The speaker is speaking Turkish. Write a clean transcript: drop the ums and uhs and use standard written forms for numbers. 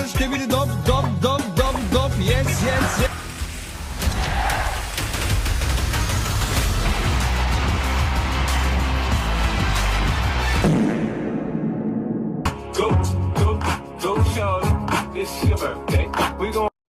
skibidi dop dop dop dop dop. Yes yes yes. Go, shorty, it's your birthday.